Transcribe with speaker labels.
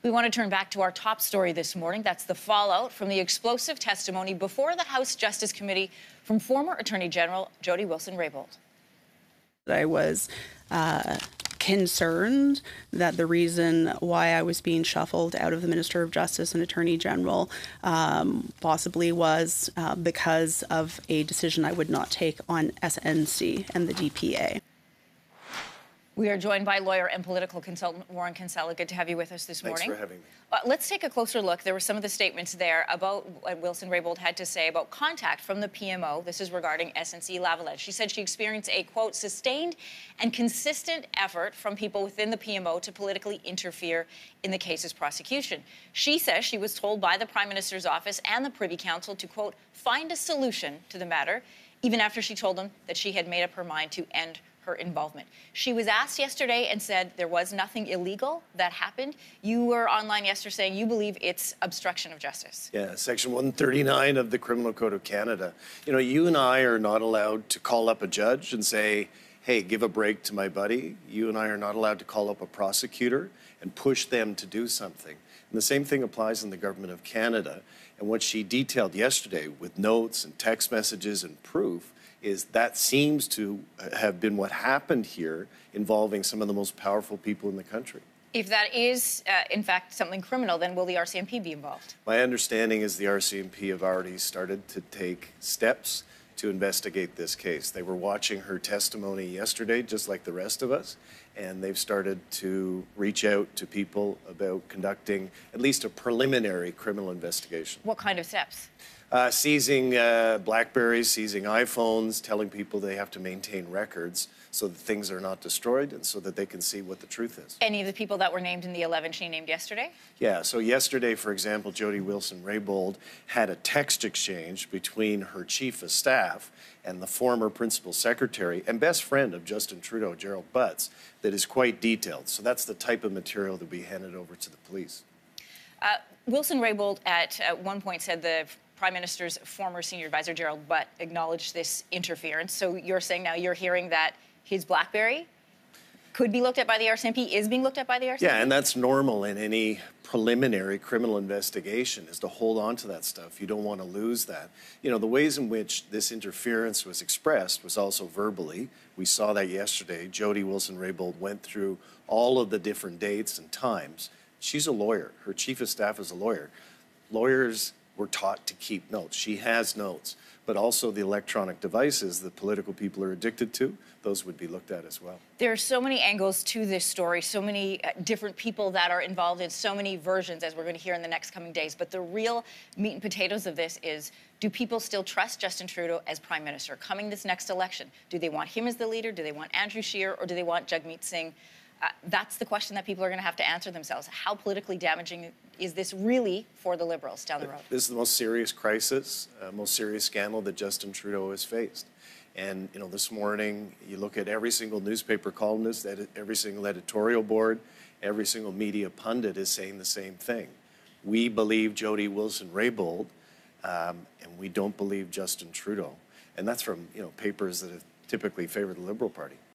Speaker 1: We want to turn back to our top story this morning. That's the fallout from the explosive testimony before the House Justice Committee from former Attorney General Jody Wilson-Raybould.
Speaker 2: I was concerned that the reason why I was being shuffled out of the Minister of Justice and Attorney General possibly was because of a decision I would not take on SNC and the DPA.
Speaker 1: We are joined by lawyer and political consultant Warren Kinsella. Good to have you with us this morning.
Speaker 3: Thanks for having me.
Speaker 1: Let's take a closer look. There were some of the statements there about what Wilson-Raybould had to say about contact from the PMO. This is regarding SNC-Lavalin. She said she experienced a, quote, sustained and consistent effort from people within the PMO to politically interfere in the case's prosecution. She says she was told by the Prime Minister's office and the Privy Council to, quote, find a solution to the matter, even after she told them that she had made up her mind to end her involvement. She was asked yesterday and said there was nothing illegal that happened. You were online yesterday saying you believe it's obstruction of justice.
Speaker 3: Yeah, Section 139 of the Criminal Code of Canada. You know, you and I are not allowed to call up a judge and say, hey, give a break to my buddy. You and I are not allowed to call up a prosecutor and push them to do something. And the same thing applies in the Government of Canada. And what she detailed yesterday with notes and text messages and proof is that seems to have been what happened here involving some of the most powerful people in the country.
Speaker 1: If that is, in fact, something criminal, then will the RCMP be involved?
Speaker 3: My understanding is the RCMP have already started to take steps to investigate this case. They were watching her testimony yesterday, just like the rest of us, and they've started to reach out to people about conducting at least a preliminary criminal investigation.
Speaker 1: What kind of steps?
Speaker 3: Seizing Blackberries, seizing iPhones, telling people they have to maintain records so that things are not destroyed and so that they can see what the truth is.
Speaker 1: Any of the people that were named in the 11 she named yesterday?
Speaker 3: Yeah, so yesterday, for example, Jody Wilson-Raybould had a text exchange between her chief of staff and the former principal secretary and best friend of Justin Trudeau, Gerald Butts, that is quite detailed. So that's the type of material that we handed over to the police.
Speaker 1: Wilson-Raybould at one point said the Prime Minister's former senior advisor, Gerald Butt, acknowledged this interference. So you're saying now you're hearing that his BlackBerry could be looked at by the RCMP, is being looked at by the RCMP?
Speaker 3: Yeah, and that's normal in any preliminary criminal investigation, is to hold on to that stuff. You don't want to lose that. You know, the ways in which this interference was expressed was also verbally. We saw that yesterday. Jody Wilson-Raybould went through all of the different dates and times. She's a lawyer. Her chief of staff is a lawyer. Lawyers were taught to keep notes. She has notes, but also the electronic devices that political people are addicted to, those would be looked at as well.
Speaker 1: There are so many angles to this story, so many different people that are involved in so many versions, as we're going to hear in the next coming days. But the real meat and potatoes of this is, do people still trust Justin Trudeau as Prime Minister coming this next election? Do they want him as the leader? Do they want Andrew Scheer? Or do they want Jagmeet Singh? That's the question that people are going to have to answer themselves. How politically damaging is this really for the Liberals down the road?
Speaker 3: This is the most serious crisis, most serious scandal that Justin Trudeau has faced. And, you know, this morning, you look at every single newspaper columnist, every single editorial board, every single media pundit is saying the same thing. We believe Jody Wilson-Raybould, and we don't believe Justin Trudeau. And that's from, you know, papers that have typically favored the Liberal Party.